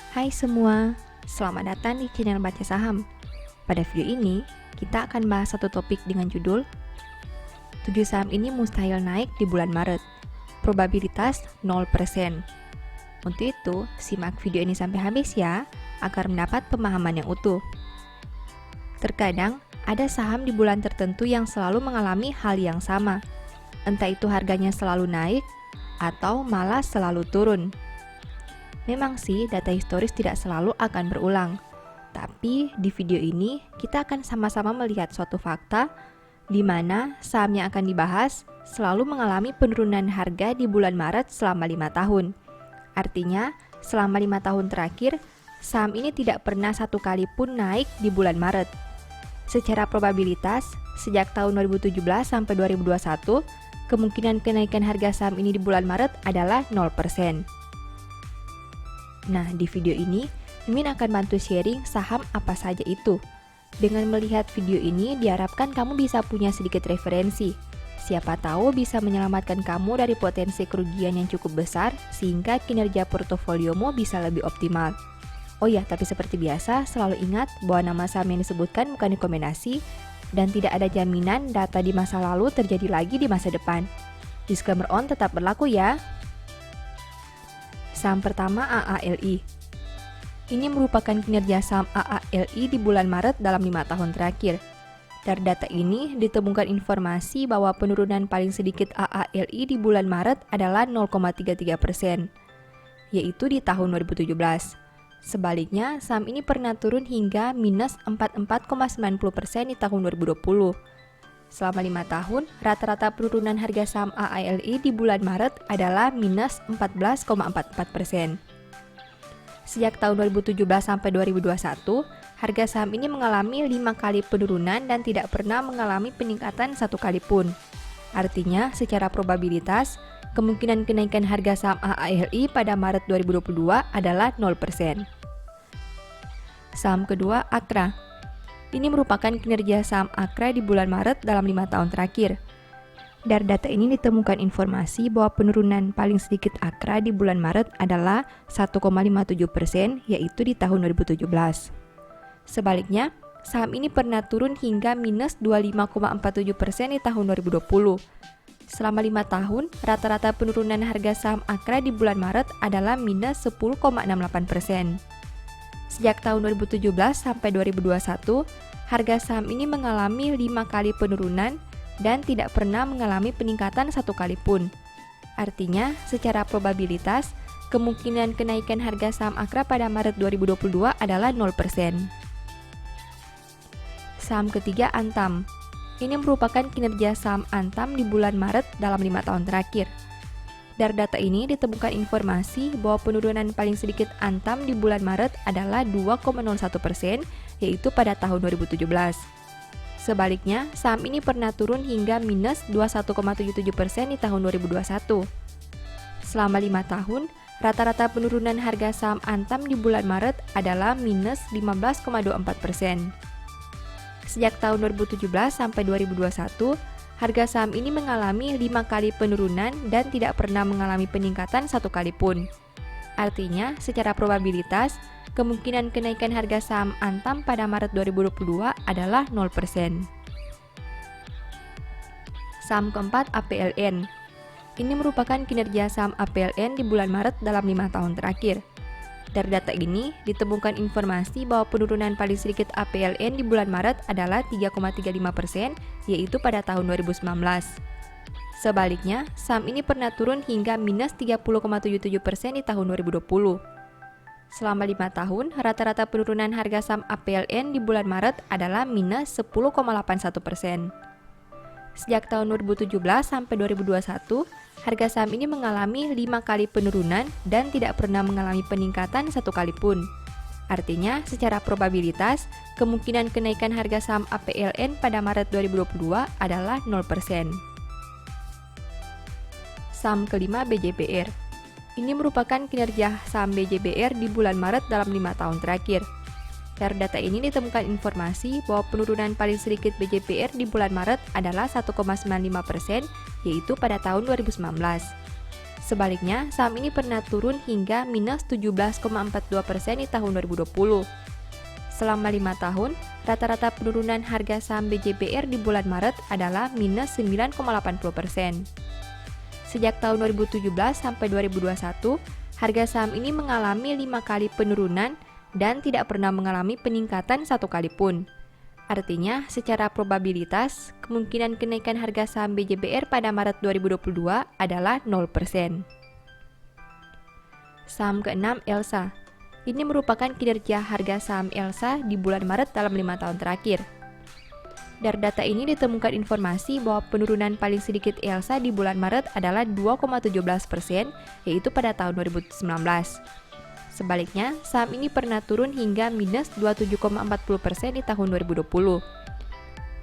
Hai semua, selamat datang di channel Baca Saham. Pada video ini, kita akan bahas satu topik dengan judul 7 saham ini mustahil naik di bulan Maret. Probabilitas 0%. Untuk itu, simak video ini sampai habis ya, agar mendapat pemahaman yang utuh. Terkadang, ada saham di bulan tertentu yang selalu mengalami hal yang sama. Entah itu harganya selalu naik, atau malah selalu turun. Memang sih, data historis tidak selalu akan berulang. Tapi di video ini, kita akan sama-sama melihat suatu fakta di mana saham yang akan dibahas selalu mengalami penurunan harga di bulan Maret selama 5 tahun. Artinya, selama 5 tahun terakhir, saham ini tidak pernah satu kali pun naik di bulan Maret. Secara probabilitas, sejak tahun 2017 sampai 2021, kemungkinan kenaikan harga saham ini di bulan Maret adalah 0%. Nah, di video ini, Mimin akan bantu sharing saham apa saja itu. Dengan melihat video ini, diharapkan kamu bisa punya sedikit referensi. Siapa tahu bisa menyelamatkan kamu dari potensi kerugian yang cukup besar, sehingga kinerja portofoliomu bisa lebih optimal. Oh ya, tapi seperti biasa, selalu ingat bahwa nama saham yang disebutkan bukan rekomendasi, dan tidak ada jaminan data di masa lalu terjadi lagi di masa depan. Disclaimer on tetap berlaku ya. Saham pertama AALI. Ini merupakan kinerja saham AALI di bulan Maret dalam 5 tahun terakhir. Dari data ini ditemukan informasi bahwa penurunan paling sedikit AALI di bulan Maret adalah 0,33%, yaitu di tahun 2017. Sebaliknya, saham ini pernah turun hingga minus 44,90% di tahun 2020. Selama 5 tahun, rata-rata penurunan harga saham AALI di bulan Maret adalah minus 14,44%. Sejak tahun 2017 sampai 2021, harga saham ini mengalami 5 kali penurunan dan tidak pernah mengalami peningkatan satu kali pun. Artinya, secara probabilitas, kemungkinan kenaikan harga saham AALI pada Maret 2022 adalah 0%. Saham kedua, Akra. Ini merupakan kinerja saham Akra di bulan Maret dalam 5 tahun terakhir. Dari data ini ditemukan informasi bahwa penurunan paling sedikit Akra di bulan Maret adalah 1,57%, yaitu di tahun 2017. Sebaliknya, saham ini pernah turun hingga minus 25,47% di tahun 2020. Selama 5 tahun, rata-rata penurunan harga saham Akra di bulan Maret adalah minus 10,68%. Sejak tahun 2017 sampai 2021, harga saham ini mengalami 5 kali penurunan dan tidak pernah mengalami peningkatan satu kali pun. Artinya, secara probabilitas, kemungkinan kenaikan harga saham Akra pada Maret 2022 adalah 0%. Saham ketiga, Antam. Ini merupakan kinerja saham Antam di bulan Maret dalam 5 tahun terakhir. Dari data ini ditemukan informasi bahwa penurunan paling sedikit Antam di bulan Maret adalah 2,01%, yaitu pada tahun 2017. Sebaliknya, saham ini pernah turun hingga minus 21,77% di tahun 2021. Selama 5 tahun, rata-rata penurunan harga saham Antam di bulan Maret adalah minus 15,24%. Sejak tahun 2017 sampai 2021, harga saham ini mengalami 5 kali penurunan dan tidak pernah mengalami peningkatan satu kali pun. Artinya, secara probabilitas, kemungkinan kenaikan harga saham Antam pada Maret 2022 adalah 0%. Saham keempat, APLN. Ini merupakan kinerja saham APLN di bulan Maret dalam 5 tahun terakhir. Dari data ini, ditemukan informasi bahwa penurunan paling sedikit APLN di bulan Maret adalah 3,35%, yaitu pada tahun 2019. Sebaliknya, saham ini pernah turun hingga minus 30,77% di tahun 2020. Selama 5 tahun, rata-rata penurunan harga saham APLN di bulan Maret adalah minus 10,81%. Sejak tahun 2017 sampai 2021, harga saham ini mengalami 5 kali penurunan dan tidak pernah mengalami peningkatan satu kali pun. Artinya, secara probabilitas, kemungkinan kenaikan harga saham APLN pada Maret 2022 adalah 0%. Saham kelima, BJBR. Ini merupakan kinerja saham BJBR di bulan Maret dalam 5 tahun terakhir. Dari data ini ditemukan informasi bahwa penurunan paling sedikit BJBR di bulan Maret adalah 1,95%, yaitu pada tahun 2019. Sebaliknya, saham ini pernah turun hingga minus 17,42% di tahun 2020. Selama 5 tahun, rata-rata penurunan harga saham BJBR di bulan Maret adalah minus 9,80%. Sejak tahun 2017 sampai 2021, harga saham ini mengalami 5 kali penurunan dan tidak pernah mengalami peningkatan 1 kali pun. Artinya, secara probabilitas, kemungkinan kenaikan harga saham BJBR pada Maret 2022 adalah 0%. Saham keenam, Elsa. Ini merupakan kinerja harga saham Elsa di bulan Maret dalam 5 tahun terakhir. Dari data ini ditemukan informasi bahwa penurunan paling sedikit Elsa di bulan Maret adalah 2,17%, yaitu pada tahun 2019. Sebaliknya, saham ini pernah turun hingga minus 27,40% di tahun 2020.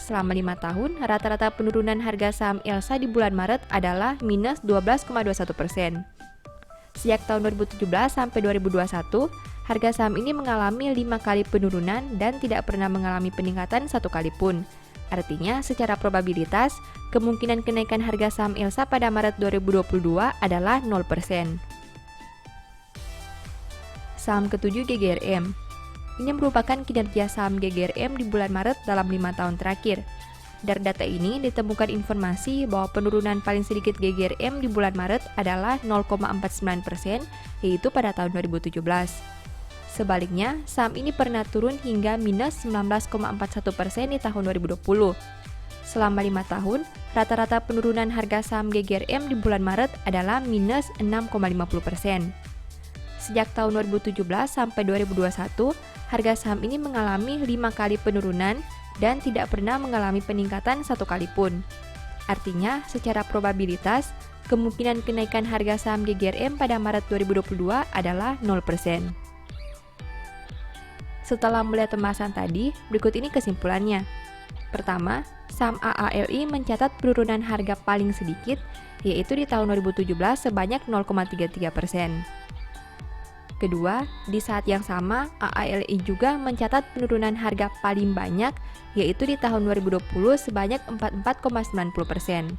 Selama 5 tahun, rata-rata penurunan harga saham Elsa di bulan Maret adalah minus 12,21%. Sejak tahun 2017 sampai 2021, harga saham ini mengalami 5 kali penurunan dan tidak pernah mengalami peningkatan 1 kali pun. Artinya, secara probabilitas, kemungkinan kenaikan harga saham Elsa pada Maret 2022 adalah 0%. Saham ketujuh, GGRM. Ini merupakan kinerja saham GGRM di bulan Maret dalam 5 tahun terakhir. Dari data ini ditemukan informasi bahwa penurunan paling sedikit GGRM di bulan Maret adalah 0,49%, yaitu pada tahun 2017. Sebaliknya, saham ini pernah turun hingga minus 19,41% di tahun 2020. Selama 5 tahun, rata-rata penurunan harga saham GGRM di bulan Maret adalah minus 6,50%. Sejak tahun 2017 sampai 2021, harga saham ini mengalami 5 kali penurunan dan tidak pernah mengalami peningkatan 1 kali pun. Artinya, secara probabilitas, kemungkinan kenaikan harga saham GGRM pada Maret 2022 adalah 0%. Setelah melihat pembahasan tadi, berikut ini kesimpulannya. Pertama, saham AALI mencatat penurunan harga paling sedikit, yaitu di tahun 2017 sebanyak 0,33%. Kedua, di saat yang sama, AALI juga mencatat penurunan harga paling banyak, yaitu di tahun 2020 sebanyak 44,90%.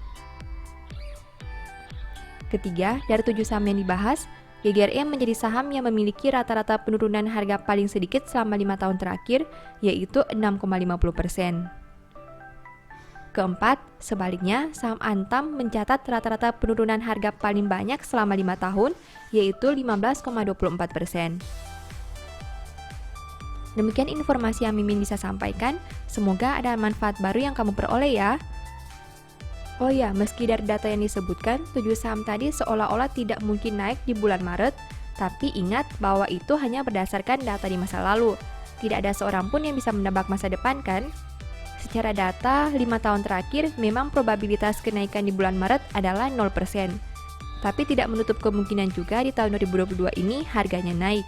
Ketiga, dari 7 saham yang dibahas, GGRM menjadi saham yang memiliki rata-rata penurunan harga paling sedikit selama 5 tahun terakhir, yaitu 6,50%. Keempat, sebaliknya, saham Antam mencatat rata-rata penurunan harga paling banyak selama 5 tahun, yaitu 15,24%. Demikian informasi yang Mimin bisa sampaikan, semoga ada manfaat baru yang kamu peroleh ya. Oh ya, meski dari data yang disebutkan, 7 saham tadi seolah-olah tidak mungkin naik di bulan Maret, tapi ingat bahwa itu hanya berdasarkan data di masa lalu. Tidak ada seorang pun yang bisa menebak masa depan kan? Secara data, 5 tahun terakhir memang probabilitas kenaikan di bulan Maret adalah 0%. Tapi tidak menutup kemungkinan juga di tahun 2022 ini harganya naik.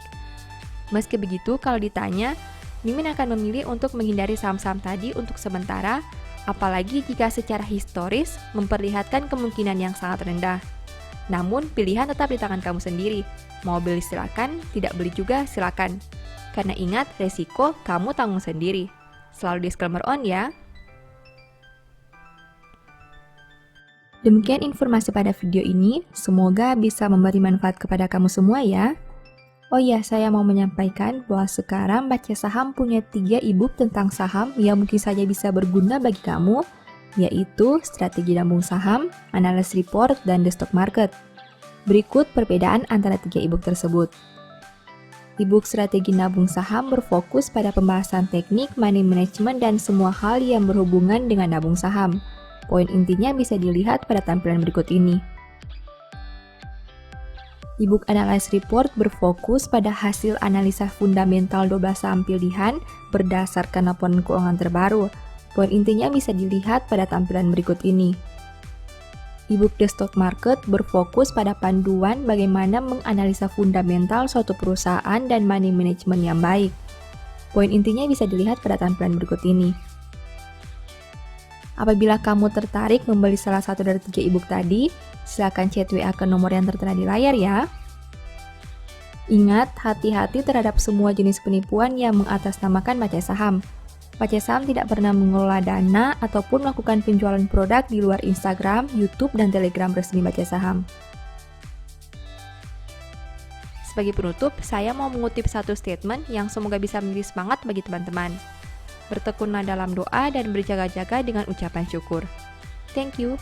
Meski begitu, kalau ditanya, Mimin akan memilih untuk menghindari saham-saham tadi untuk sementara, apalagi jika secara historis memperlihatkan kemungkinan yang sangat rendah. Namun, pilihan tetap di tangan kamu sendiri. Mau beli silakan, tidak beli juga silakan. Karena ingat, resiko kamu tanggung sendiri. Selalu disclaimer on ya. Demikian informasi pada video ini, semoga bisa memberi manfaat kepada kamu semua ya. Oh iya, saya mau menyampaikan bahwa sekarang Baca Saham punya 3 e-book tentang saham yang mungkin saja bisa berguna bagi kamu, yaitu Strategi Nabung Saham, Analysis Report, dan The Stock Market. Berikut perbedaan antara 3 e-book tersebut. E-book Strategi Nabung Saham berfokus pada pembahasan teknik, money management, dan semua hal yang berhubungan dengan nabung saham. Poin intinya bisa dilihat pada tampilan berikut ini. E-book Analysis Report berfokus pada hasil analisa fundamental 12 saham pilihan berdasarkan laporan keuangan terbaru. Poin intinya bisa dilihat pada tampilan berikut ini. E-book The Stock Market berfokus pada panduan bagaimana menganalisa fundamental suatu perusahaan dan money management yang baik. Poin intinya bisa dilihat pada tampilan berikut ini. Apabila kamu tertarik membeli salah satu dari 3 e-book tadi, silakan chat WA ke nomor yang tertera di layar ya. Ingat, hati-hati terhadap semua jenis penipuan yang mengatasnamakan baca saham. Baca Saham tidak pernah mengelola dana ataupun melakukan penjualan produk di luar Instagram, YouTube, dan Telegram resmi Baca Saham. Sebagai penutup, saya mau mengutip satu statement yang semoga bisa menjadi semangat bagi teman-teman. Bertekunlah dalam doa dan berjaga-jaga dengan ucapan syukur. Thank you.